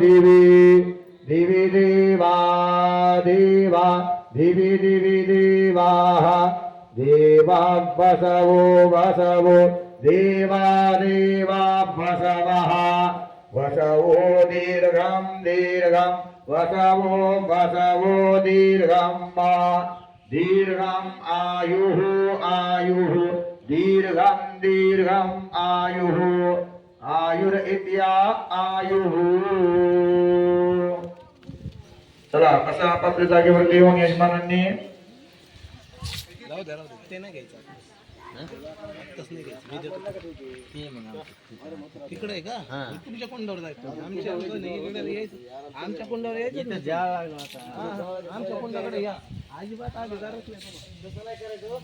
दिवी दिवी देवा देवा दिवी दिवी देवाः देवा बसवो बसवो देवा देवा बसवः वसवो दीर्घं दीर्घं वसवो बसवो दीर्घं दीर्घम् आयुः आयुः दीर्घं दीर्घम् आयुः आयुर्इत्या आयुः. चला असं आपापल्या जागेवर देऊन यजमानांनी ते नाही घ्यायचं आत्ताच नाही घ्यायचं मी देतो तिकडे आहे का तुमच्या कोंडावर जायचं आमच्या यायचं आमच्या कोंडावर यायचं आमच्या कोंडाकडे या अजिबात आधी जारच नाही तसं नाही करायचं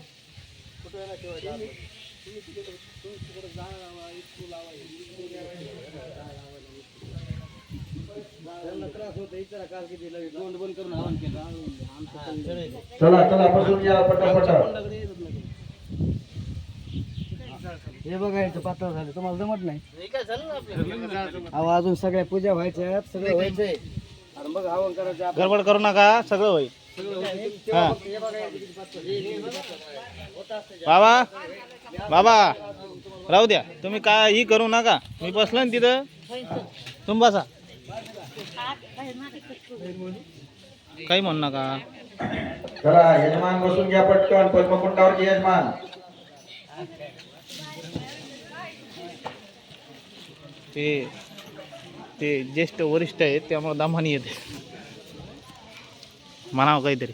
कुठे नाही ठेवायचं तुम्ही तिकडे जाणार स्कूल त्यांना त्रास होतो इतर काल किती लगेच तोंड बंद करून आवाहन केलं आमचं चला चला बसून या पटापट. हे बघायचं पातळ झालं तुम्हाला जमत नाही अहो अजून सगळ्या पूजा व्हायच्या सगळं व्हायचंय आणि मग हवन करायचं गडबड करू नका सगळं होईल. बाबा बाबा राहू द्या तुम्ही काही करू नका मी बसलो ना तिथं तुम्ही बसा काही म्हणू नका. चला यजमान बसून घ्या पटकन पद्मकुंडावरचे यजमान. ते ज्येष्ठ वरिष्ठ आहेत त्यामुळे दामानी येते म्हणावं काहीतरी.